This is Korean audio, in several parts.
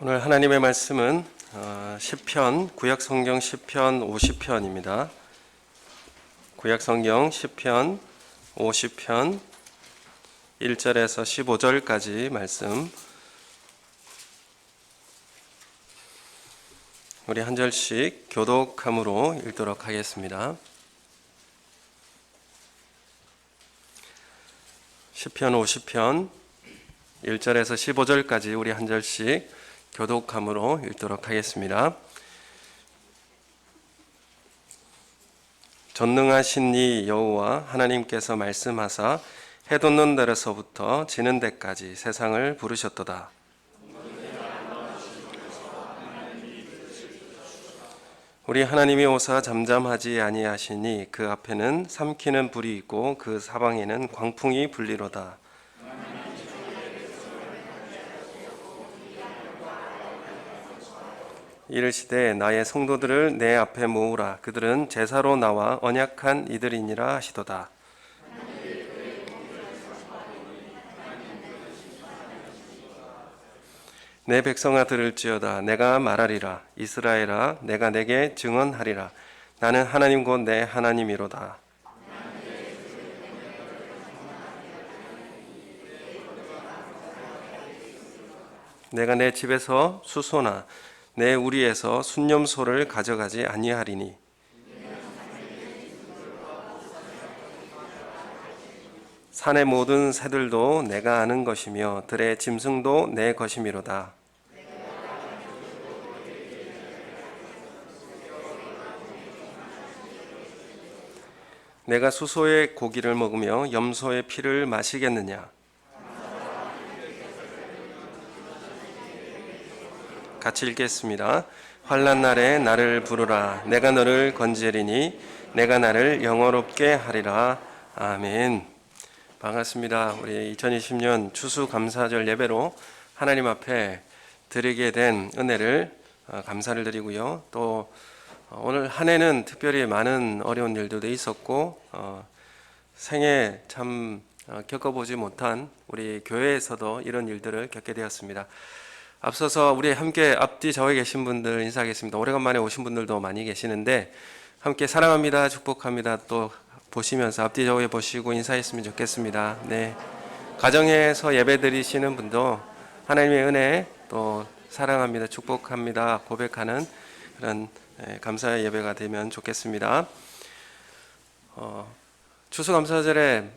오늘 하나님의 말씀은 시편, 구약성경 시편 50편입니다. 구약성경 시편 50편 1절에서 15절까지 말씀, 우리 한 절씩 교독함으로 읽도록 하겠습니다. 시편 50편 1절에서 15절까지 우리 한 절씩 교독함으로 읽도록 하겠습니다. 전능하신 이 여호와 하나님께서 말씀하사 해 돋는 데로서부터 지는 데까지 세상을 부르셨도다. 우리 하나님이 오사 잠잠하지 아니하시니 그 앞에는 삼키는 불이 있고 그 사방에는 광풍이 불리로다. 이르시되 나의 성도들을 내 앞에 모으라. 그들은 제사로 나와 언약한 이들이니라 하시도다. 내 백성아 들을지어다. 내가 말하리라. 이스라엘아 내가 내게 증언하리라. 나는 하나님 곧 내 하나님이로다. 내가 내 집에서 수소나 내 우리에서 순념소를 가져가지 아니하리니 산의 모든 새들도 내가 아는 것이며 들의 짐승도 내 것이미로다. 내가 수소의 고기를 먹으며 염소의 피를 마시겠느냐? 같이 읽겠습니다. 환난 날에 나를 부르라. 내가 너를 건지리니 내가 나를 영화롭게 하리라. 아멘. 반갑습니다. 우리 2020년 추수감사절 예배로 하나님 앞에 드리게 된 은혜를 감사를 드리고요. 또 오늘 한 해는 특별히 많은 어려운 일들도 있었고 생애 참 겪어보지 못한 우리 교회에서도 이런 일들을 겪게 되었습니다. 앞서서 우리 함께 앞뒤 좌우에 계신 분들 인사하겠습니다. 오래간만에 오신 분들도 많이 계시는데 함께 사랑합니다, 축복합니다 또 보시면서 앞뒤 좌우에 보시고 인사했으면 좋겠습니다. 네, 가정에서 예배 드리시는 분도 하나님의 은혜 또 사랑합니다, 축복합니다 고백하는 그런 감사의 예배가 되면 좋겠습니다. 추수감사절에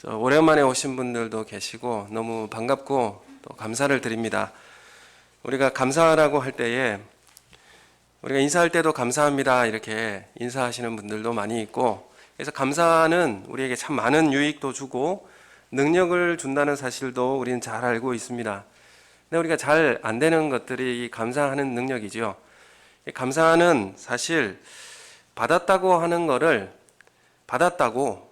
오랜만에 오신 분들도 계시고 너무 반갑고 또 감사를 드립니다. 우리가 감사하라고 할 때에 우리가 인사할 때도 감사합니다 이렇게 인사하시는 분들도 많이 있고, 그래서 감사는 우리에게 참 많은 유익도 주고 능력을 준다는 사실도 우리는 잘 알고 있습니다. 근데 우리가 잘 안 되는 것들이 이 감사하는 능력이죠. 감사는 사실 받았다고 하는 거를 받았다고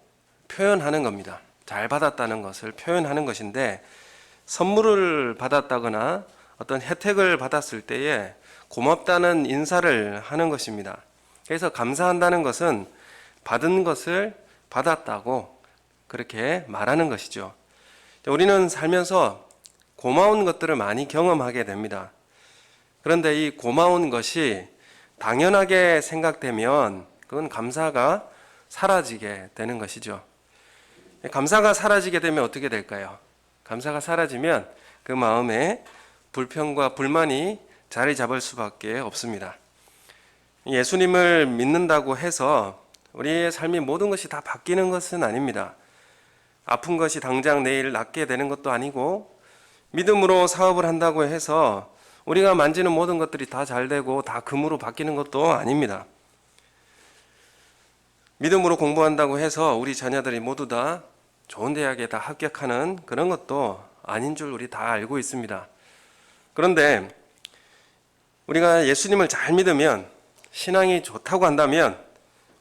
표현하는 겁니다. 잘 받았다는 것을 표현하는 것인데, 선물을 받았다거나 어떤 혜택을 받았을 때에 고맙다는 인사를 하는 것입니다. 그래서 감사한다는 것은 받은 것을 받았다고 그렇게 말하는 것이죠. 우리는 살면서 고마운 것들을 많이 경험하게 됩니다. 그런데 이 고마운 것이 당연하게 생각되면 그건 감사가 사라지게 되는 것이죠. 감사가 사라지게 되면 어떻게 될까요? 감사가 사라지면 그 마음에 불평과 불만이 자리 잡을 수밖에 없습니다. 예수님을 믿는다고 해서 우리의 삶이 모든 것이 다 바뀌는 것은 아닙니다. 아픈 것이 당장 내일 낫게 되는 것도 아니고, 믿음으로 사업을 한다고 해서 우리가 만지는 모든 것들이 다 잘 되고 다 금으로 바뀌는 것도 아닙니다. 믿음으로 공부한다고 해서 우리 자녀들이 모두 다 좋은 대학에 다 합격하는 그런 것도 아닌 줄 우리 다 알고 있습니다. 그런데 우리가 예수님을 잘 믿으면, 신앙이 좋다고 한다면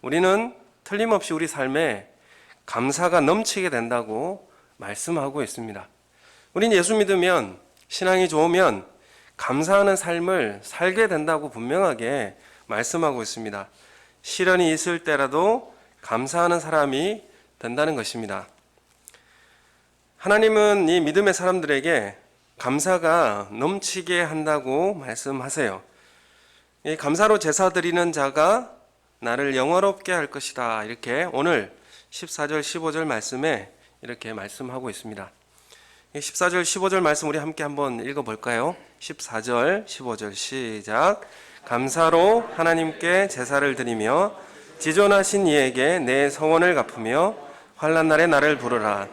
우리는 틀림없이 우리 삶에 감사가 넘치게 된다고 말씀하고 있습니다. 우리는 예수 믿으면, 신앙이 좋으면 감사하는 삶을 살게 된다고 분명하게 말씀하고 있습니다. 시련이 있을 때라도 감사하는 사람이 된다는 것입니다. 하나님은 이 믿음의 사람들에게 감사가 넘치게 한다고 말씀하세요. 이 감사로 제사 드리는 자가 나를 영화롭게 할 것이다. 이렇게 오늘 14절 15절 말씀에 이렇게 말씀하고 있습니다. 14절 15절 말씀 우리 함께 한번 읽어볼까요? 14절 15절 시작. 감사로 하나님께 제사를 드리며 지존하신 이에게 내 성원을 갚으며 환난 날에 나를 부르라.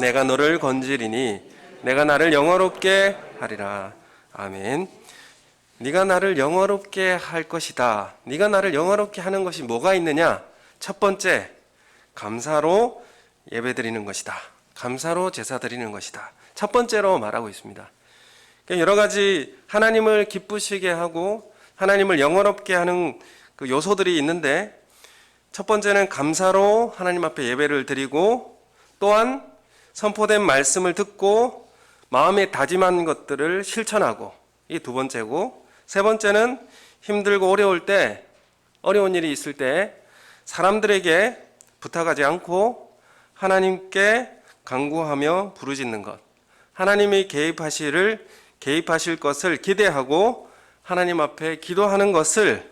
내가 너를 건지리니 내가 나를 영화롭게 하리라. 아멘. 네가 나를 영화롭게 할 것이다. 네가 나를 영화롭게 하는 것이 뭐가 있느냐? 첫 번째, 감사로 예배드리는 것이다. 감사로 제사 드리는 것이다. 첫 번째로 말하고 있습니다. 여러 가지 하나님을 기쁘시게 하고 하나님을 영화롭게 하는 그 요소들이 있는데, 첫 번째는 감사로 하나님 앞에 예배를 드리고, 또한 선포된 말씀을 듣고 마음에 다짐한 것들을 실천하고, 이 두 번째고, 세 번째는 힘들고 어려울 때, 어려운 일이 있을 때 사람들에게 부탁하지 않고 하나님께 간구하며 부르짖는 것, 하나님이 개입하실 것을 기대하고 하나님 앞에 기도하는 것을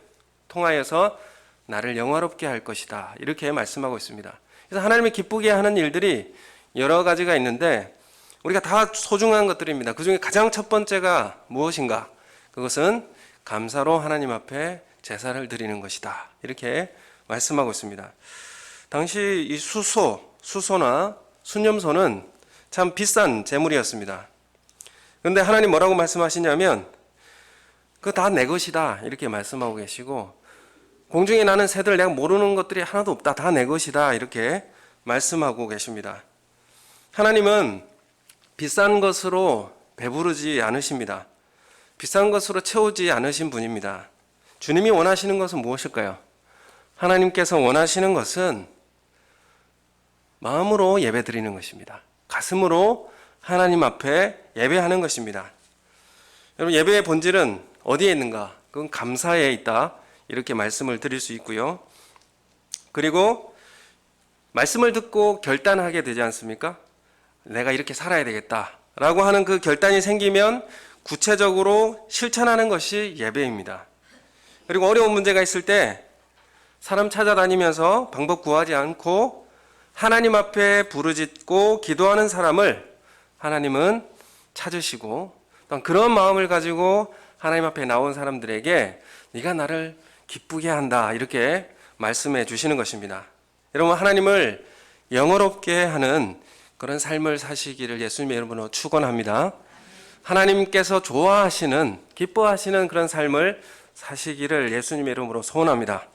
통하여서 나를 영화롭게 할 것이다. 이렇게 말씀하고 있습니다. 그래서 하나님이 기쁘게 하는 일들이 여러 가지가 있는데 우리가 다 소중한 것들입니다. 그 중에 가장 첫 번째가 무엇인가? 그것은 감사로 하나님 앞에 제사를 드리는 것이다. 이렇게 말씀하고 있습니다. 당시 이 수소나 순념소는 참 비싼 재물이었습니다. 그런데 하나님 뭐라고 말씀하시냐면 그거 다 내 것이다. 이렇게 말씀하고 계시고, 공중에 나는 새들 내가 모르는 것들이 하나도 없다. 다 내 것이다. 이렇게 말씀하고 계십니다. 하나님은 비싼 것으로 배부르지 않으십니다. 비싼 것으로 채우지 않으신 분입니다. 주님이 원하시는 것은 무엇일까요? 하나님께서 원하시는 것은 마음으로 예배드리는 것입니다. 가슴으로 하나님 앞에 예배하는 것입니다. 여러분, 예배의 본질은 어디에 있는가? 그건 감사에 있다. 이렇게 말씀을 드릴 수 있고요. 그리고 말씀을 듣고 결단하게 되지 않습니까? 내가 이렇게 살아야 되겠다 라고 하는 그 결단이 생기면 구체적으로 실천하는 것이 예배입니다. 그리고 어려운 문제가 있을 때 사람 찾아다니면서 방법 구하지 않고 하나님 앞에 부르짖고 기도하는 사람을 하나님은 찾으시고, 또 그런 마음을 가지고 하나님 앞에 나온 사람들에게 네가 나를 기쁘게 한다. 이렇게 말씀해 주시는 것입니다. 여러분, 하나님을 영화롭게 하는 그런 삶을 사시기를 예수님의 이름으로 축원합니다. 하나님께서 좋아하시는, 기뻐하시는 그런 삶을 사시기를 예수님의 이름으로 소원합니다.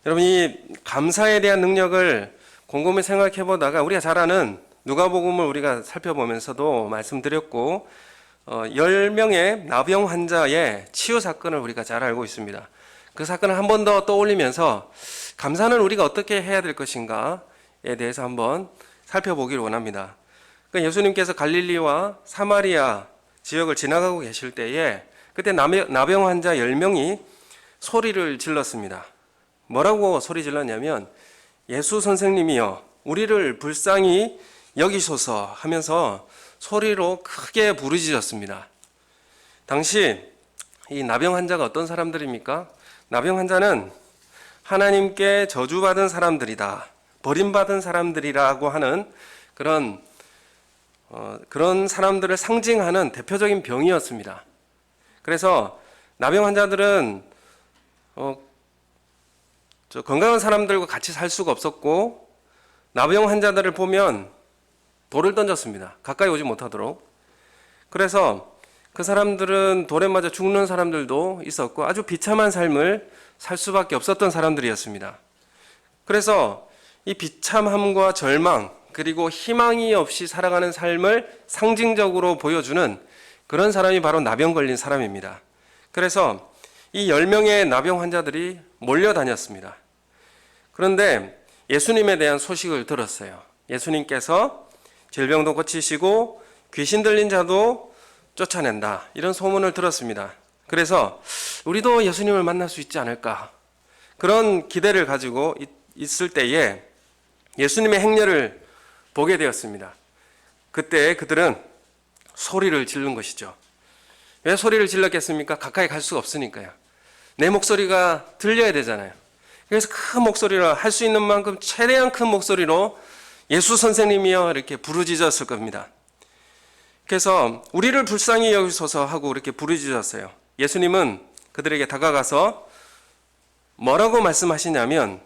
여러분, 이 감사에 대한 능력을 곰곰이 생각해 보다가 우리가 잘 아는 누가복음을 우리가 살펴보면서도 말씀드렸고, 10명의 나병 환자의 치유 사건을 우리가 잘 알고 있습니다. 그 사건을 한 번 더 떠올리면서 감사는 우리가 어떻게 해야 될 것인가에 대해서 한번 살펴보기를 원합니다. 그러니까 예수님께서 갈릴리와 사마리아 지역을 지나가고 계실 때에 그때 나병 환자 10명이 소리를 질렀습니다. 뭐라고 소리 질렀냐면 예수 선생님이여 우리를 불쌍히 여기소서 하면서 소리로 크게 부르짖었습니다. 당시 이 나병 환자가 어떤 사람들입니까? 나병 환자는 하나님께 저주받은 사람들이다, 버림받은 사람들이라고 하는 그런 사람들을 상징하는 대표적인 병이었습니다. 그래서 나병 환자들은 건강한 사람들과 같이 살 수가 없었고, 나병 환자들을 보면 돌을 던졌습니다. 가까이 오지 못하도록. 그래서 그 사람들은 돌에 맞아 죽는 사람들도 있었고 아주 비참한 삶을 살 수밖에 없었던 사람들이었습니다. 그래서 이 비참함과 절망 그리고 희망이 없이 살아가는 삶을 상징적으로 보여주는 그런 사람이 바로 나병 걸린 사람입니다. 그래서 이 10명의 나병 환자들이 몰려다녔습니다. 그런데 예수님에 대한 소식을 들었어요. 예수님께서 질병도 고치시고 귀신 들린 자도 쫓아낸다, 이런 소문을 들었습니다. 그래서 우리도 예수님을 만날 수 있지 않을까, 그런 기대를 가지고 있을 때에 예수님의 행렬을 보게 되었습니다. 그때 그들은 소리를 지른 것이죠. 왜 소리를 질렀겠습니까? 가까이 갈 수가 없으니까요. 내 목소리가 들려야 되잖아요. 그래서 큰 목소리로 할 수 있는 만큼 최대한 큰 목소리로 예수 선생님이여 이렇게 부르짖었을 겁니다. 그래서 우리를 불쌍히 여기소서 하고 이렇게 부르짖었어요. 예수님은 그들에게 다가가서 뭐라고 말씀하시냐면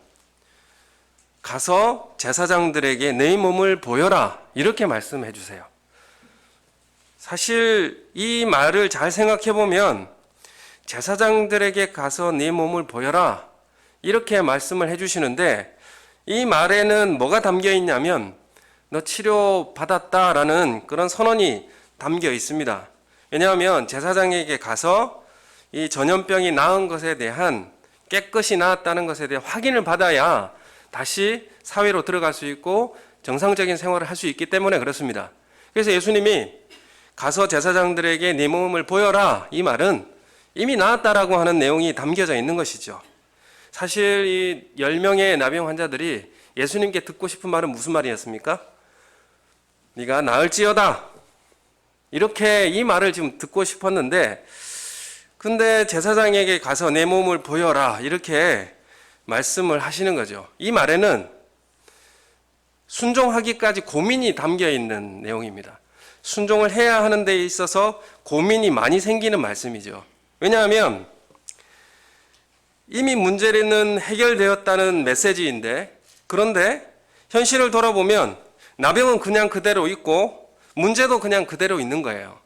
가서 제사장들에게 내 몸을 보여라 이렇게 말씀해 주세요. 사실 이 말을 잘 생각해 보면 제사장들에게 가서 네 몸을 보여라 이렇게 말씀을 해 주시는데 이 말에는 뭐가 담겨 있냐면 너 치료 받았다라는 그런 선언이 담겨 있습니다. 왜냐하면 제사장에게 가서 이 전염병이 나은 것에 대한 깨끗이 나았다는 것에 대한 확인을 받아야 다시 사회로 들어갈 수 있고 정상적인 생활을 할 수 있기 때문에 그렇습니다. 그래서 예수님이 가서 제사장들에게 네 몸을 보여라 이 말은 이미 나았다라고 하는 내용이 담겨져 있는 것이죠. 사실 이 10명의 나병 환자들이 예수님께 듣고 싶은 말은 무슨 말이었습니까? 네가 나을지어다 이렇게 이 말을 지금 듣고 싶었는데 근데 제사장에게 가서 내 몸을 보여라 이렇게 말씀을 하시는 거죠. 이 말에는 순종하기까지 고민이 담겨 있는 내용입니다. 순종을 해야 하는 데 있어서 고민이 많이 생기는 말씀이죠. 왜냐하면 이미 문제는 해결되었다는 메시지인데 그런데 현실을 돌아보면 나병은 그냥 그대로 있고 문제도 그냥 그대로 있는 거예요.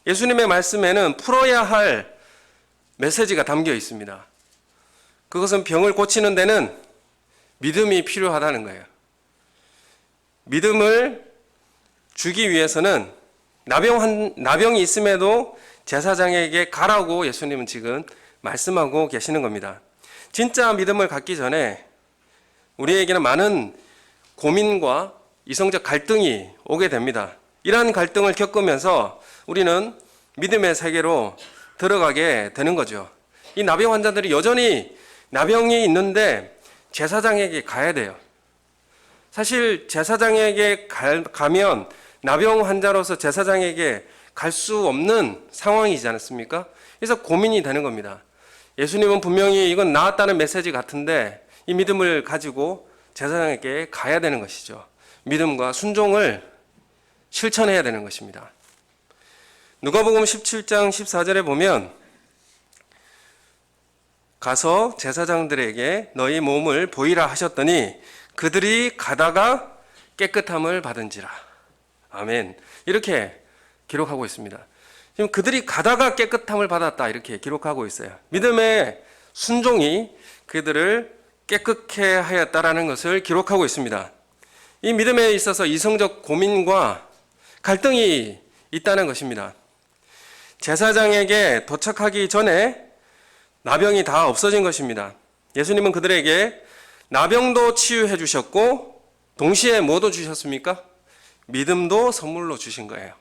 예수님의 말씀에는 풀어야 할 메시지가 담겨 있습니다. 그것은 병을 고치는 데는 믿음이 필요하다는 거예요. 믿음을 주기 위해서는 나병이 있음에도 제사장에게 가라고 예수님은 지금 말씀하고 계시는 겁니다. 진짜 믿음을 갖기 전에 우리에게는 많은 고민과 이성적 갈등이 오게 됩니다. 이러한 갈등을 겪으면서 우리는 믿음의 세계로 들어가게 되는 거죠. 이 나병 환자들이 여전히 나병이 있는데 제사장에게 가야 돼요. 사실 제사장에게 가면 나병 환자로서 제사장에게 갈 수 없는 상황이지 않습니까? 그래서 고민이 되는 겁니다. 예수님은 분명히 이건 나았다는 메시지 같은데 이 믿음을 가지고 제사장에게 가야 되는 것이죠. 믿음과 순종을 실천해야 되는 것입니다. 누가복음 17장 14절에 보면 가서 제사장들에게 너희 몸을 보이라 하셨더니 그들이 가다가 깨끗함을 받은지라. 아멘. 이렇게 기록하고 있습니다. 지금 그들이 가다가 깨끗함을 받았다 이렇게 기록하고 있어요. 믿음의 순종이 그들을 깨끗게 하였다라는 것을 기록하고 있습니다. 이 믿음에 있어서 이성적 고민과 갈등이 있다는 것입니다. 제사장에게 도착하기 전에 나병이 다 없어진 것입니다. 예수님은 그들에게 나병도 치유해 주셨고 동시에 뭐도 주셨습니까? 믿음도 선물로 주신 거예요.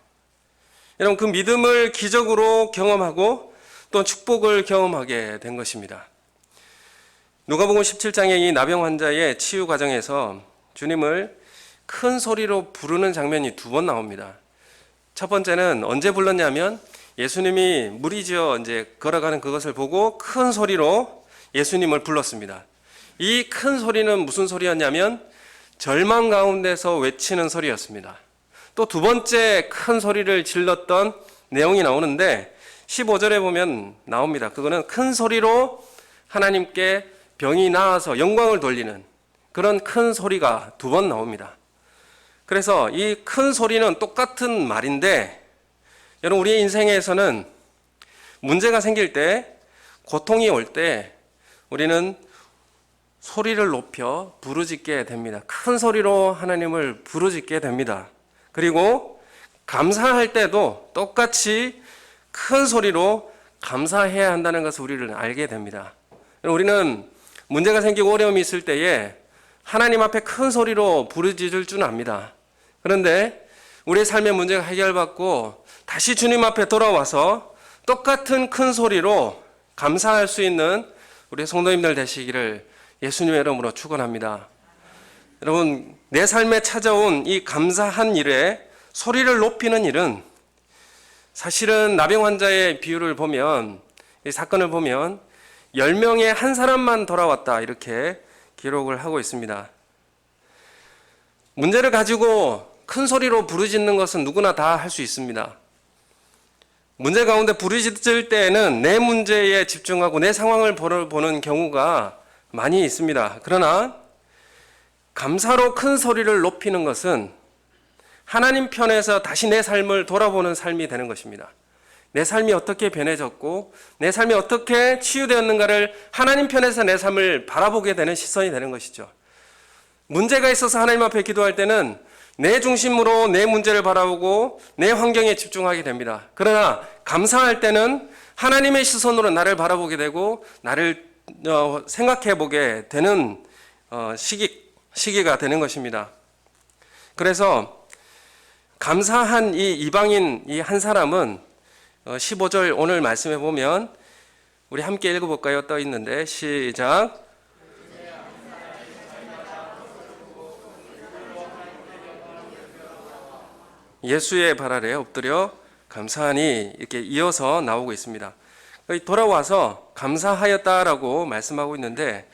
여러분 그 믿음을 기적으로 경험하고 또 축복을 경험하게 된 것입니다. 누가복음 17장의 이 나병 환자의 치유 과정에서 주님을 큰 소리로 부르는 장면이 2번 나옵니다. 첫 번째는 언제 불렀냐면 예수님이 물이 지어 이제 걸어가는 그것을 보고 큰 소리로 예수님을 불렀습니다. 이 큰 소리는 무슨 소리였냐면 절망 가운데서 외치는 소리였습니다. 또 2번째 큰 소리를 질렀던 내용이 나오는데 15절에 보면 나옵니다. 그거는 큰 소리로 하나님께 병이 나아서 영광을 돌리는 그런 큰 소리가 2번 나옵니다. 그래서 이 큰 소리는 똑같은 말인데 여러분 우리의 인생에서는 문제가 생길 때 고통이 올 때 우리는 소리를 높여 부르짖게 됩니다. 큰 소리로 하나님을 부르짖게 됩니다. 그리고 감사할 때도 똑같이 큰 소리로 감사해야 한다는 것을 우리를 알게 됩니다. 우리는 문제가 생기고 어려움이 있을 때에 하나님 앞에 큰 소리로 부르짖을 줄 압니다. 그런데 우리의 삶의 문제가 해결받고 다시 주님 앞에 돌아와서 똑같은 큰 소리로 감사할 수 있는 우리 성도님들 되시기를 예수님의 이름으로 축원합니다. 여러분 내 삶에 찾아온 이 감사한 일에 소리를 높이는 일은 사실은 나병 환자의 비유를 보면, 이 사건을 보면 10명의 한 사람만 돌아왔다 이렇게 기록을 하고 있습니다. 문제를 가지고 큰 소리로 부르짖는 것은 누구나 다 할 수 있습니다. 문제 가운데 부르짖을 때에는 내 문제에 집중하고 내 상황을 보는 경우가 많이 있습니다. 그러나 감사로 큰 소리를 높이는 것은 하나님 편에서 다시 내 삶을 돌아보는 삶이 되는 것입니다. 내 삶이 어떻게 변해졌고 내 삶이 어떻게 치유되었는가를 하나님 편에서 내 삶을 바라보게 되는 시선이 되는 것이죠. 문제가 있어서 하나님 앞에 기도할 때는 내 중심으로 내 문제를 바라보고 내 환경에 집중하게 됩니다. 그러나 감사할 때는 하나님의 시선으로 나를 바라보게 되고 나를 생각해 보게 되는 시기가 되는 것입니다. 그래서 감사한 이 이방인 이 한 사람은 15절 오늘 말씀해 보면 우리 함께 읽어볼까요? 떠 있는데 시작. 예수의 발 아래 엎드려 감사하니 이렇게 이어서 나오고 있습니다. 돌아와서 감사하였다라고 말씀하고 있는데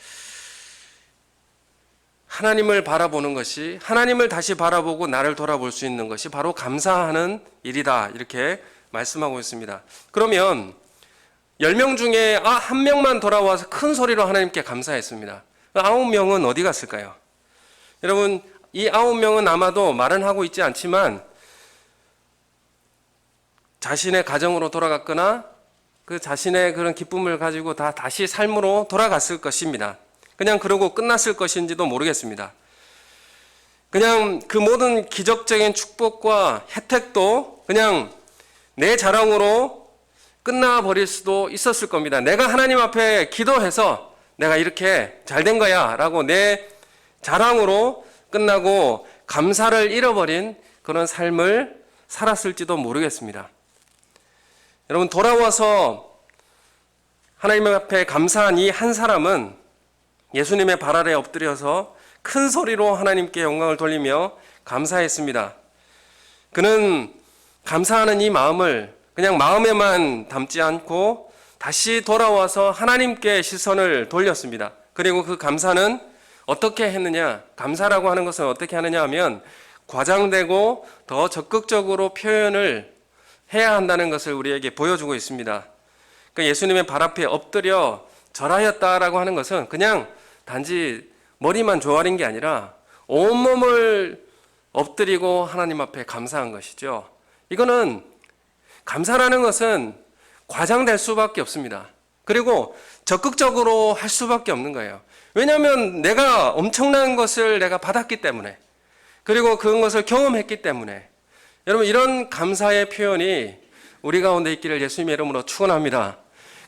하나님을 바라보는 것이 하나님을 다시 바라보고 나를 돌아볼 수 있는 것이 바로 감사하는 일이다 이렇게 말씀하고 있습니다. 그러면 10명 중에 1명만 돌아와서 큰 소리로 하나님께 감사했습니다. 9명은 어디 갔을까요? 여러분 이 9명은 아마도 말은 하고 있지 않지만 자신의 가정으로 돌아갔거나 그 자신의 그런 기쁨을 가지고 다시 삶으로 돌아갔을 것입니다. 그냥 그러고 끝났을 것인지도 모르겠습니다. 그냥 그 모든 기적적인 축복과 혜택도 그냥 내 자랑으로 끝나버릴 수도 있었을 겁니다. 내가 하나님 앞에 기도해서 내가 이렇게 잘된 거야 라고 내 자랑으로 끝나고 감사를 잃어버린 그런 삶을 살았을지도 모르겠습니다. 여러분 돌아와서 하나님 앞에 감사한 이 한 사람은 예수님의 발 아래 엎드려서 큰 소리로 하나님께 영광을 돌리며 감사했습니다. 그는 감사하는 이 마음을 그냥 마음에만 담지 않고 다시 돌아와서 하나님께 시선을 돌렸습니다. 그리고 그 감사는 어떻게 했느냐? 감사라고 하는 것은 어떻게 하느냐 하면 과장되고 더 적극적으로 표현을 해야 한다는 것을 우리에게 보여주고 있습니다. 그러니까 예수님의 발 앞에 엎드려 절하였다라고 하는 것은 그냥 단지 머리만 조아린 게 아니라 온몸을 엎드리고 하나님 앞에 감사한 것이죠. 이거는 감사라는 것은 과장될 수밖에 없습니다. 그리고 적극적으로 할 수밖에 없는 거예요. 왜냐하면 내가 엄청난 것을 내가 받았기 때문에 그리고 그것을 경험했기 때문에 여러분 이런 감사의 표현이 우리 가운데 있기를 예수님의 이름으로 축원합니다.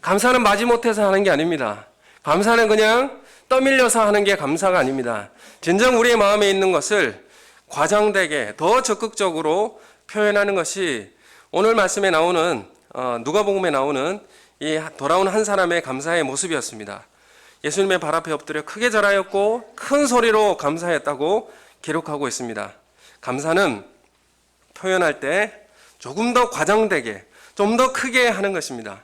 감사는 마지못해서 하는 게 아닙니다. 감사는 그냥 떠밀려서 하는 게 감사가 아닙니다. 진정 우리의 마음에 있는 것을 과장되게 더 적극적으로 표현하는 것이 오늘 말씀에 나오는 누가복음에 나오는 이 돌아온 한 사람의 감사의 모습이었습니다. 예수님의 발 앞에 엎드려 크게 절하였고 큰 소리로 감사했다고 기록하고 있습니다. 감사는 표현할 때 조금 더 과장되게 좀 더 크게 하는 것입니다.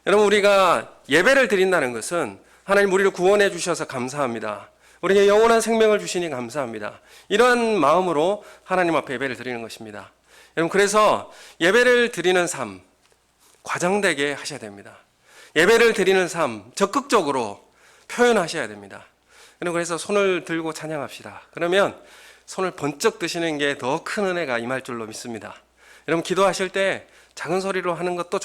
여러분 우리가 예배를 드린다는 것은 하나님 우리를 구원해 주셔서 감사합니다. 우리에게 영원한 생명을 주시니 감사합니다. 이러한 마음으로 하나님 앞에 예배를 드리는 것입니다. 여러분 그래서 예배를 드리는 삶 과장되게 하셔야 됩니다. 예배를 드리는 삶 적극적으로 표현하셔야 됩니다. 여러분 그래서 손을 들고 찬양합시다. 그러면 손을 번쩍 드시는 게 더 큰 은혜가 임할 줄로 믿습니다. 여러분 기도하실 때 작은 소리로 하는 것도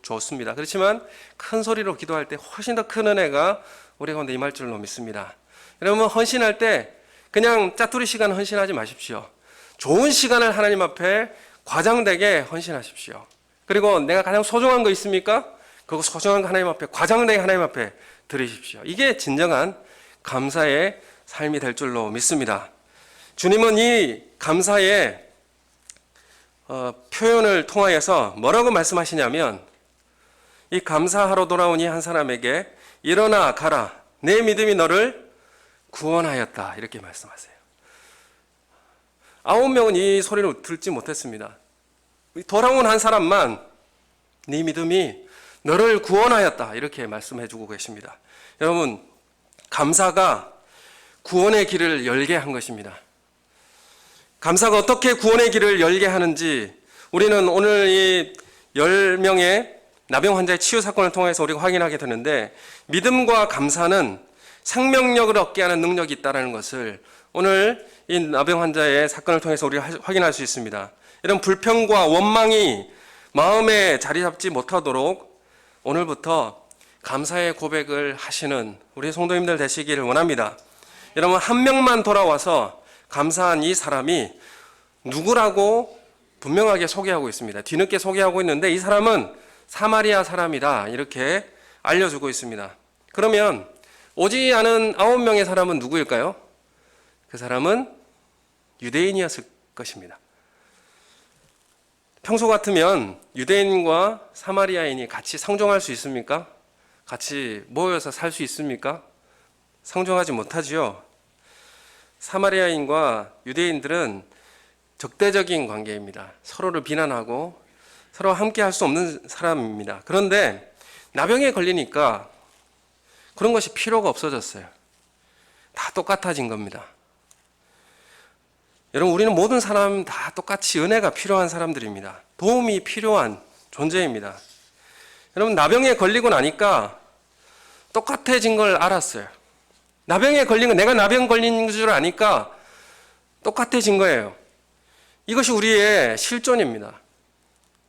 좋습니다. 그렇지만 큰 소리로 기도할 때 훨씬 더 큰 은혜가 우리 가운데 임할 줄로 믿습니다. 여러분 헌신할 때 그냥 짜투리 시간 헌신하지 마십시오. 좋은 시간을 하나님 앞에 과장되게 헌신하십시오. 그리고 내가 가장 소중한 거 있습니까? 그거 소중한 거 하나님 앞에 과장되게 하나님 앞에 드리십시오. 이게 진정한 감사의 삶이 될 줄로 믿습니다. 주님은 이 감사의 표현을 통하여서 뭐라고 말씀하시냐면 이 감사하러 돌아온 이 한 사람에게 일어나 가라 내 믿음이 너를 구원하였다 이렇게 말씀하세요. 9명은 이 소리를 듣지 못했습니다. 돌아온 한 사람만 네 믿음이 너를 구원하였다 이렇게 말씀해 주고 계십니다. 여러분, 감사가 구원의 길을 열게 한 것입니다. 감사가 어떻게 구원의 길을 열게 하는지 우리는 오늘 이 10명의 나병 환자의 치유 사건을 통해서 우리가 확인하게 되는데, 믿음과 감사는 생명력을 얻게 하는 능력이 있다는 것을 오늘 이 나병 환자의 사건을 통해서 우리가 확인할 수 있습니다. 이런 불평과 원망이 마음에 자리 잡지 못하도록 오늘부터 감사의 고백을 하시는 우리 성도님들 되시기를 원합니다. 여러분, 한 명만 돌아와서 감사한 이 사람이 누구라고 분명하게 소개하고 있습니다. 뒤늦게 소개하고 있는데 이 사람은 사마리아 사람이다 이렇게 알려주고 있습니다. 그러면 오지 않은 9명의 사람은 누구일까요? 그 사람은 유대인이었을 것입니다. 평소 같으면 유대인과 사마리아인이 같이 상종할 수 있습니까? 같이 모여서 살 수 있습니까? 상종하지 못하지요. 사마리아인과 유대인들은 적대적인 관계입니다. 서로를 비난하고 서로 함께 할 수 없는 사람입니다. 그런데 나병에 걸리니까 그런 것이 필요가 없어졌어요. 다 똑같아진 겁니다. 여러분, 우리는 모든 사람 다 똑같이 은혜가 필요한 사람들입니다. 도움이 필요한 존재입니다. 여러분, 나병에 걸리고 나니까 똑같아진 걸 알았어요. 나병에 걸린 거, 내가 나병 걸린 줄 아니까 똑같아진 거예요. 이것이 우리의 실존입니다.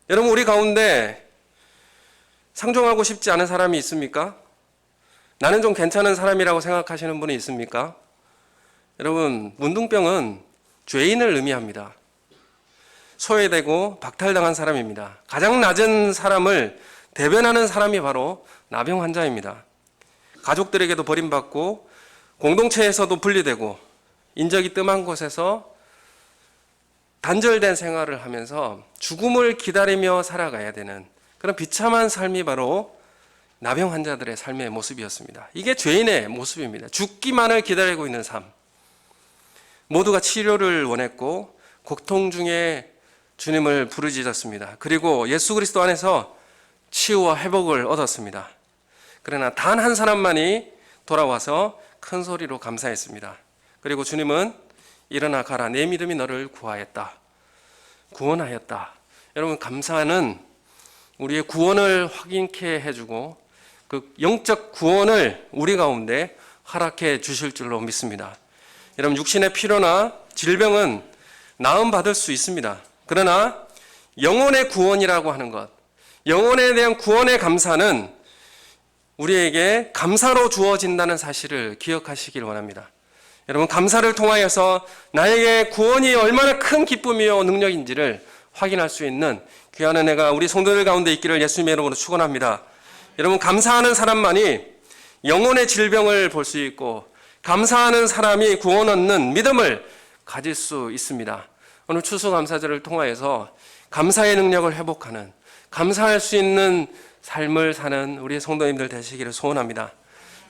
여러분, 우리 가운데 상종하고 싶지 않은 사람이 있습니까? 나는 좀 괜찮은 사람이라고 생각하시는 분이 있습니까? 여러분, 문둥병은 죄인을 의미합니다. 소외되고 박탈당한 사람입니다. 가장 낮은 사람을 대변하는 사람이 바로 나병 환자입니다. 가족들에게도 버림받고 공동체에서도 분리되고 인적이 뜸한 곳에서 단절된 생활을 하면서 죽음을 기다리며 살아가야 되는 그런 비참한 삶이 바로 나병 환자들의 삶의 모습이었습니다. 이게 죄인의 모습입니다. 죽기만을 기다리고 있는 삶. 모두가 치료를 원했고 고통 중에 주님을 부르짖었습니다. 그리고 예수 그리스도 안에서 치유와 회복을 얻었습니다. 그러나 단 한 사람만이 돌아와서 큰 소리로 감사했습니다. 그리고 주님은 일어나 가라, 내 믿음이 너를 구하였다, 구원하였다. 여러분, 감사는 우리의 구원을 확인케 해주고 그 영적 구원을 우리 가운데 허락해 주실 줄로 믿습니다. 여러분, 육신의 피로나 질병은 나음받을 수 있습니다. 그러나 영혼의 구원이라고 하는 것, 영혼에 대한 구원의 감사는 우리에게 감사로 주어진다는 사실을 기억하시길 원합니다. 여러분, 감사를 통하여서 나에게 구원이 얼마나 큰 기쁨이요 능력인지를 확인할 수 있는 귀한 은혜가 우리 성도들 가운데 있기를 예수님의 이름으로 축원합니다. 여러분, 감사하는 사람만이 영혼의 질병을 볼 수 있고 감사하는 사람이 구원 얻는 믿음을 가질 수 있습니다. 오늘 추수감사절을 통하여서 감사의 능력을 회복하는, 감사할 수 있는 삶을 사는 우리 성도님들 되시기를 소원합니다.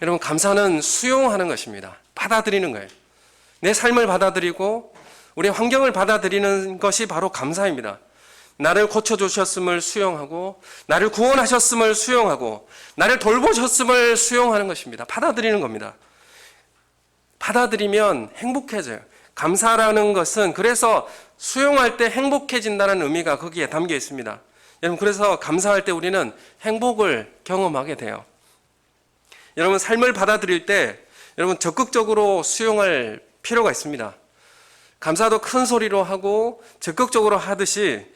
여러분, 감사는 수용하는 것입니다. 받아들이는 거예요. 내 삶을 받아들이고 우리 환경을 받아들이는 것이 바로 감사입니다. 나를 고쳐주셨음을 수용하고 나를 구원하셨음을 수용하고 나를 돌보셨음을 수용하는 것입니다. 받아들이는 겁니다. 받아들이면 행복해져요. 감사라는 것은 그래서 수용할 때 행복해진다는 의미가 거기에 담겨 있습니다. 여러분, 그래서 감사할 때 우리는 행복을 경험하게 돼요. 여러분, 삶을 받아들일 때 여러분 적극적으로 수용할 필요가 있습니다. 감사도 큰 소리로 하고 적극적으로 하듯이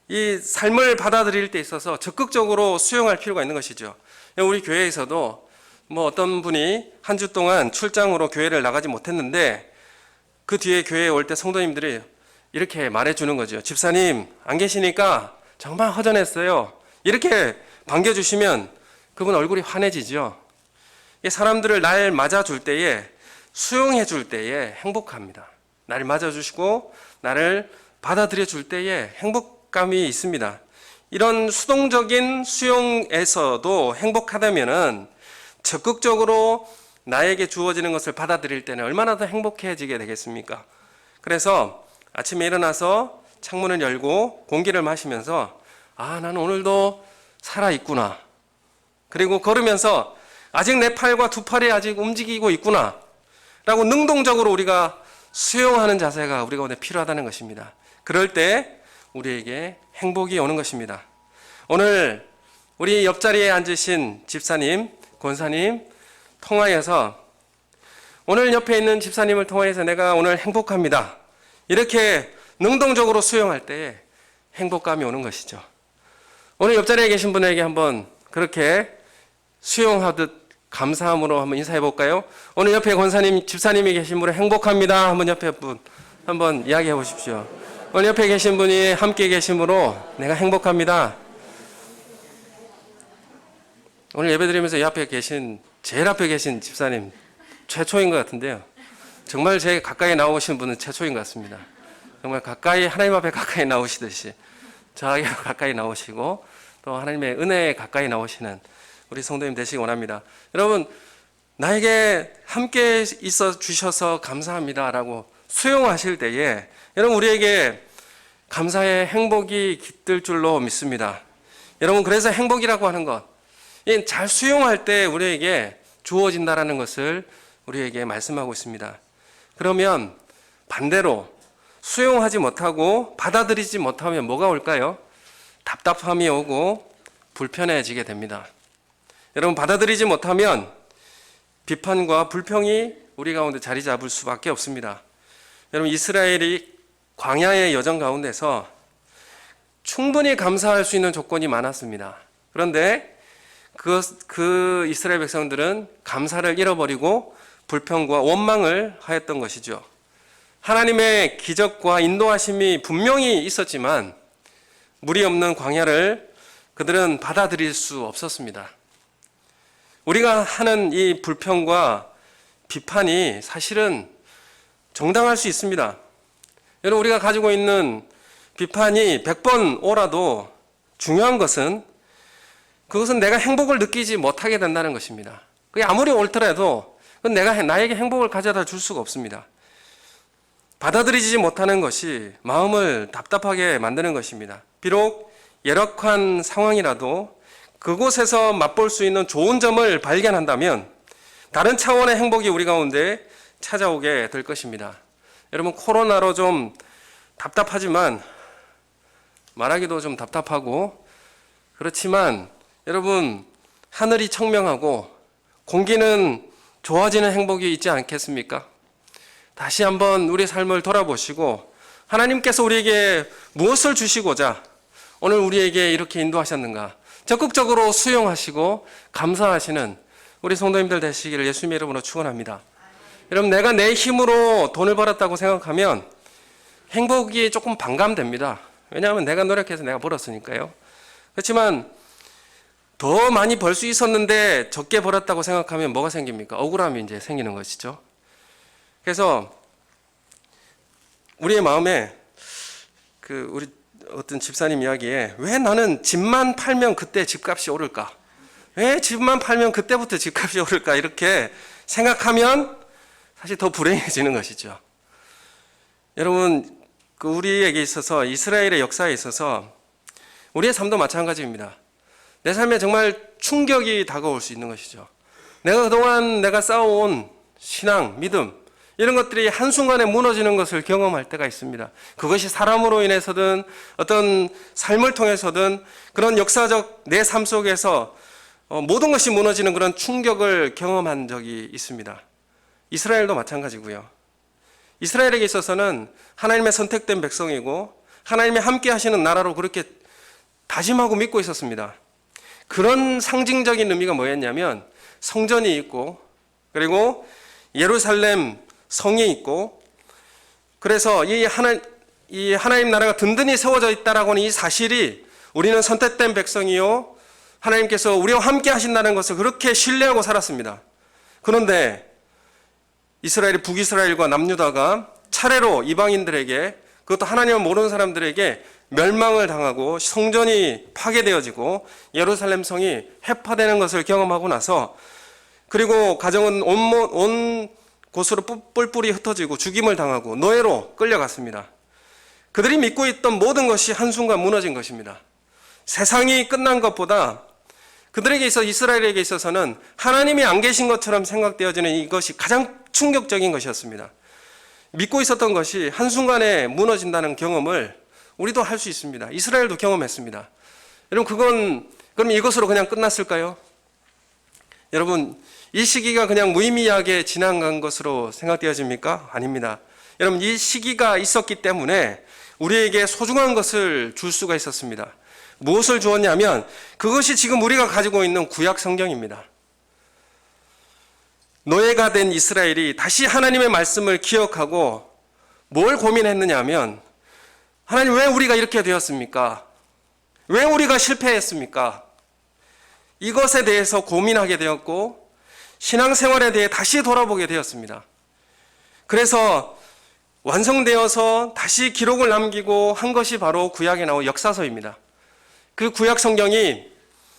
이 삶을 받아들일 때 있어서 적극적으로 수용할 필요가 있는 것이죠. 우리 교회에서도 어떤 분이 한 주 동안 출장으로 교회를 나가지 못했는데 그 뒤에 교회에 올 때 성도님들이 이렇게 말해주는 거죠. 집사님 안 계시니까 정말 허전했어요. 이렇게 반겨주시면 그분 얼굴이 환해지죠. 사람들을 날 맞아줄 때에, 수용해 줄 때에 행복합니다. 나를 맞아주시고 나를 받아들여 줄 때에 행복감이 있습니다. 이런 수동적인 수용에서도 행복하다면은 적극적으로 나에게 주어지는 것을 받아들일 때는 얼마나 더 행복해지게 되겠습니까? 그래서 아침에 일어나서 창문을 열고 공기를 마시면서 아, 나는 오늘도 살아있구나. 그리고 걸으면서 아직 내 팔과 두 팔이 아직 움직이고 있구나. 라고 능동적으로 우리가 수용하는 자세가 우리 가운데 필요하다는 것입니다. 그럴 때 우리에게 행복이 오는 것입니다. 오늘 우리 옆자리에 앉으신 집사님, 권사님 통하여서 오늘 옆에 있는 집사님을 통하여서 내가 오늘 행복합니다. 이렇게 능동적으로 수용할 때 행복감이 오는 것이죠. 오늘 옆자리에 계신 분에게 한번 그렇게 수용하듯 감사함으로 한번 인사해 볼까요? 오늘 옆에 권사님, 집사님이 계신 분은 행복합니다. 한번 옆에 분 한번 이야기해 보십시오. 오늘 옆에 계신 분이 함께 계심으로 내가 행복합니다. 오늘 예배드리면서 이 앞에 계신 제일 앞에 계신 집사님 최초인 것 같은데요. 정말 제 가까이 나오신 분은 최초인 것 같습니다. 정말 가까이 하나님 앞에 가까이 나오시듯이 저에게 가까이 나오시고 또 하나님의 은혜에 가까이 나오시는 우리 성도님 되시기 원합니다. 여러분, 나에게 함께 있어 주셔서 감사합니다라고 수용하실 때에 여러분 우리에게 감사의 행복이 깃들 줄로 믿습니다. 여러분, 그래서 행복이라고 하는 것, 잘 수용할 때 우리에게 주어진다라는 것을 우리에게 말씀하고 있습니다. 그러면 반대로 수용하지 못하고 받아들이지 못하면 뭐가 올까요? 답답함이 오고 불편해지게 됩니다. 여러분, 받아들이지 못하면 비판과 불평이 우리 가운데 자리 잡을 수밖에 없습니다. 여러분, 이스라엘이 광야의 여정 가운데서 충분히 감사할 수 있는 조건이 많았습니다. 그런데 그 이스라엘 백성들은 감사를 잃어버리고 불평과 원망을 하였던 것이죠. 하나님의 기적과 인도하심이 분명히 있었지만 물이 없는 광야를 그들은 받아들일 수 없었습니다. 우리가 하는 이 불평과 비판이 사실은 정당할 수 있습니다. 여러분, 우리가 가지고 있는 비판이 100번 오라도 중요한 것은 그것은 내가 행복을 느끼지 못하게 된다는 것입니다. 그게 아무리 옳더라도 그건 나에게 행복을 가져다 줄 수가 없습니다. 받아들이지 못하는 것이 마음을 답답하게 만드는 것입니다. 비록 열악한 상황이라도 그곳에서 맛볼 수 있는 좋은 점을 발견한다면 다른 차원의 행복이 우리 가운데 찾아오게 될 것입니다. 여러분, 코로나로 좀 답답하지만 말하기도 좀 답답하고 그렇지만 여러분, 하늘이 청명하고 공기는 좋아지는 행복이 있지 않겠습니까? 다시 한번 우리 삶을 돌아보시고 하나님께서 우리에게 무엇을 주시고자 오늘 우리에게 이렇게 인도하셨는가 적극적으로 수용하시고 감사하시는 우리 성도님들 되시기를 예수님의 이름으로 축원합니다. 여러분, 내가 내 힘으로 돈을 벌었다고 생각하면 행복이 조금 반감됩니다. 왜냐하면 내가 노력해서 내가 벌었으니까요. 그렇지만 더 많이 벌 수 있었는데 적게 벌었다고 생각하면 뭐가 생깁니까? 억울함이 이제 생기는 것이죠. 그래서 우리의 마음에 우리 어떤 집사님 이야기에 왜 나는 집만 팔면 그때 집값이 오를까? 왜 집만 팔면 그때부터 집값이 오를까? 이렇게 생각하면 사실 더 불행해지는 것이죠. 여러분, 우리에게 있어서 이스라엘의 역사에 있어서 우리의 삶도 마찬가지입니다. 내 삶에 정말 충격이 다가올 수 있는 것이죠. 그동안 내가 쌓아온 신앙, 믿음 이런 것들이 한순간에 무너지는 것을 경험할 때가 있습니다. 그것이 사람으로 인해서든 어떤 삶을 통해서든 그런 역사적 내 삶 속에서 모든 것이 무너지는 그런 충격을 경험한 적이 있습니다. 이스라엘도 마찬가지고요. 이스라엘에게 있어서는 하나님의 선택된 백성이고 하나님의 함께 하시는 나라로 그렇게 다짐하고 믿고 있었습니다. 그런 상징적인 의미가 뭐였냐면 성전이 있고 그리고 예루살렘 성이 있고 그래서 이 하나님 나라가 든든히 세워져 있다라고 하는 이 사실이 우리는 선택된 백성이요 하나님께서 우리와 함께 하신다는 것을 그렇게 신뢰하고 살았습니다. 그런데 이스라엘이 북이스라엘과 남유다가 차례로 이방인들에게 그것도 하나님을 모르는 사람들에게 멸망을 당하고 성전이 파괴되어지고 예루살렘 성이 해파되는 것을 경험하고 나서 그리고 가정은 온 곳으로 뿔뿔이 흩어지고 죽임을 당하고 노예로 끌려갔습니다. 그들이 믿고 있던 모든 것이 한순간 무너진 것입니다. 세상이 끝난 것보다 그들에게 있어 이스라엘에게 있어서는 하나님이 안 계신 것처럼 생각되어지는 이것이 가장 충격적인 것이었습니다. 믿고 있었던 것이 한순간에 무너진다는 경험을 우리도 할 수 있습니다. 이스라엘도 경험했습니다. 여러분, 그럼 이것으로 그냥 끝났을까요? 여러분, 이 시기가 그냥 무의미하게 지나간 것으로 생각되어집니까? 아닙니다. 여러분, 이 시기가 있었기 때문에 우리에게 소중한 것을 줄 수가 있었습니다. 무엇을 주었냐면 그것이 지금 우리가 가지고 있는 구약 성경입니다. 노예가 된 이스라엘이 다시 하나님의 말씀을 기억하고 뭘 고민했느냐 하면, 하나님, 왜 우리가 이렇게 되었습니까? 왜 우리가 실패했습니까? 이것에 대해서 고민하게 되었고 신앙생활에 대해 다시 돌아보게 되었습니다. 그래서 완성되어서 다시 기록을 남기고 한 것이 바로 구약에 나온 역사서입니다. 그 구약 성경이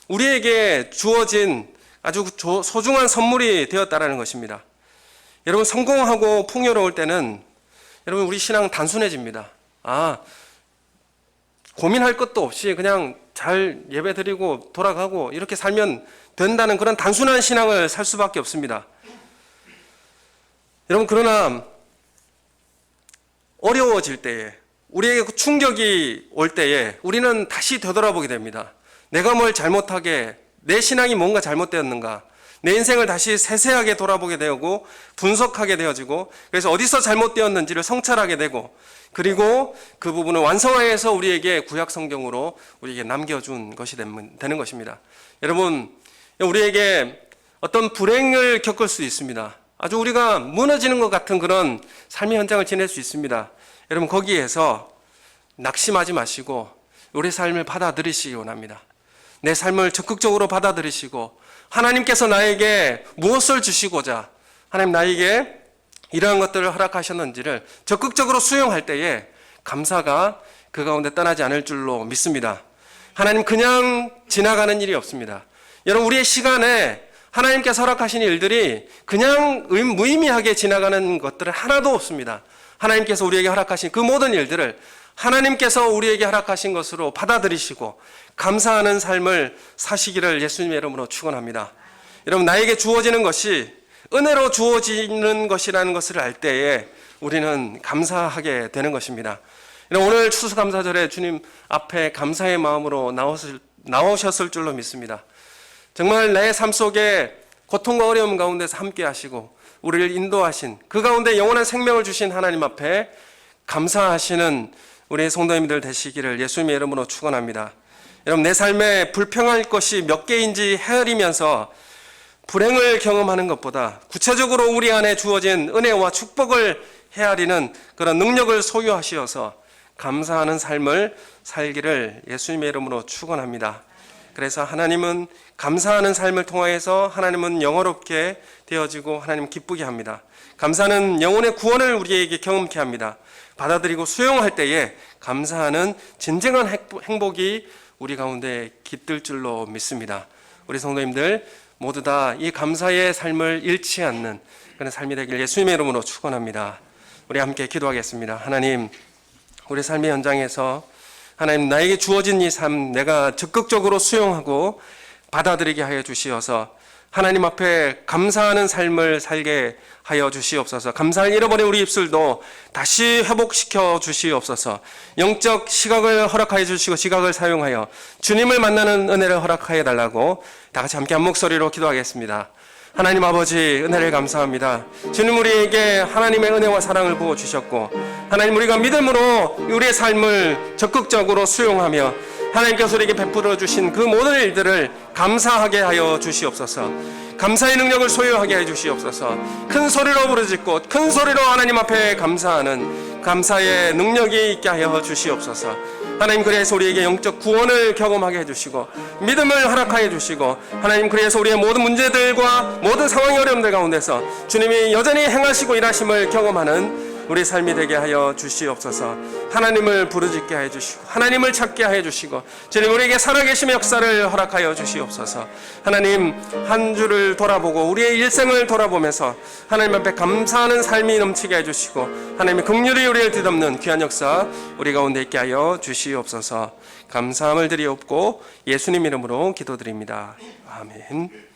우리에게 주어진 아주 소중한 선물이 되었다라는 것입니다. 여러분, 성공하고 풍요로울 때는 여러분 우리 신앙 단순해집니다. 고민할 것도 없이 그냥 잘 예배드리고 돌아가고 이렇게 살면 된다는 그런 단순한 신앙을 살 수밖에 없습니다. 여러분, 그러나 어려워질 때에, 우리에게 충격이 올 때에 우리는 다시 되돌아보게 됩니다. 내가 뭘 잘못하게, 내 신앙이 뭔가 잘못되었는가, 내 인생을 다시 세세하게 돌아보게 되고 분석하게 되어지고, 그래서 어디서 잘못되었는지를 성찰하게 되고, 그리고 그 부분을 완성하여서 우리에게 구약 성경으로 우리에게 남겨준 것이 되는 것입니다. 여러분, 우리에게 어떤 불행을 겪을 수 있습니다. 아주 우리가 무너지는 것 같은 그런 삶의 현장을 지낼 수 있습니다. 여러분, 거기에서 낙심하지 마시고 우리 삶을 받아들이시기 원합니다. 내 삶을 적극적으로 받아들이시고, 하나님께서 나에게 무엇을 주시고자 하나님 나에게 이러한 것들을 허락하셨는지를 적극적으로 수용할 때에 감사가 그 가운데 떠나지 않을 줄로 믿습니다. 하나님 그냥 지나가는 일이 없습니다. 여러분, 우리의 시간에 하나님께서 허락하신 일들이 그냥 무의미하게 지나가는 것들은 하나도 없습니다. 하나님께서 우리에게 허락하신 그 모든 일들을 하나님께서 우리에게 허락하신 것으로 받아들이시고 감사하는 삶을 사시기를 예수님의 이름으로 축원합니다. 여러분, 나에게 주어지는 것이 은혜로 주어지는 것이라는 것을 알 때에 우리는 감사하게 되는 것입니다. 오늘 추수감사절에 주님 앞에 감사의 마음으로 나오셨을 줄로 믿습니다. 정말 내 삶 속에 고통과 어려움 가운데서 함께 하시고 우리를 인도하신, 그 가운데 영원한 생명을 주신 하나님 앞에 감사하시는 우리 성도님들 되시기를 예수님의 이름으로 축원합니다. 여러분, 내 삶에 불평할 것이 몇 개인지 헤아리면서 불행을 경험하는 것보다 구체적으로 우리 안에 주어진 은혜와 축복을 헤아리는 그런 능력을 소유하시어서 감사하는 삶을 살기를 예수님의 이름으로 축원합니다. 그래서 하나님은 감사하는 삶을 통하여서 하나님은 영화롭게 되어지고 하나님 기쁘게 합니다. 감사는 영혼의 구원을 우리에게 경험케 합니다. 받아들이고 수용할 때에 감사하는 진정한 행복이 우리 가운데 깃들 줄로 믿습니다. 우리 성도님들 모두 다 이 감사의 삶을 잃지 않는 그런 삶이 되길 예수님의 이름으로 축원합니다. 우리 함께 기도하겠습니다. 하나님, 우리 삶의 현장에서 하나님 나에게 주어진 이 삶 내가 적극적으로 수용하고 받아들이게 하여 주시어서 하나님 앞에 감사하는 삶을 살게 하여 주시옵소서. 감사를 잃어버린 우리 입술도 다시 회복시켜 주시옵소서. 영적 시각을 허락하여 주시고 시각을 사용하여 주님을 만나는 은혜를 허락하여 달라고 다 같이 함께 한 목소리로 기도하겠습니다. 하나님 아버지, 은혜를 감사합니다. 주님, 우리에게 하나님의 은혜와 사랑을 부어주셨고 하나님, 우리가 믿음으로 우리의 삶을 적극적으로 수용하며 하나님께서 우리에게 베풀어 주신 그 모든 일들을 감사하게 하여 주시옵소서. 감사의 능력을 소유하게 해 주시옵소서. 큰 소리로 부르짖고 큰 소리로 하나님 앞에 감사하는 감사의 능력이 있게 하여 주시옵소서. 하나님, 그래서 우리에게 영적 구원을 경험하게 해주시고 믿음을 허락하여 주시고 하나님, 그래서 우리의 모든 문제들과 모든 상황의 어려움들 가운데서 주님이 여전히 행하시고 일하심을 경험하는 우리 삶이 되게 하여 주시옵소서. 하나님을 부르짖게 해 주시고 하나님을 찾게 해 주시고 주님 우리에게 살아계심의 역사를 허락하여 주시옵소서. 하나님 한 주를 돌아보고 우리의 일생을 돌아보면서 하나님 앞에 감사하는 삶이 넘치게 해 주시고 하나님의 긍휼이 우리를 뒤덮는 귀한 역사 우리 가운데 있게 하여 주시옵소서. 감사함을 드리옵고 예수님 이름으로 기도드립니다. 아멘.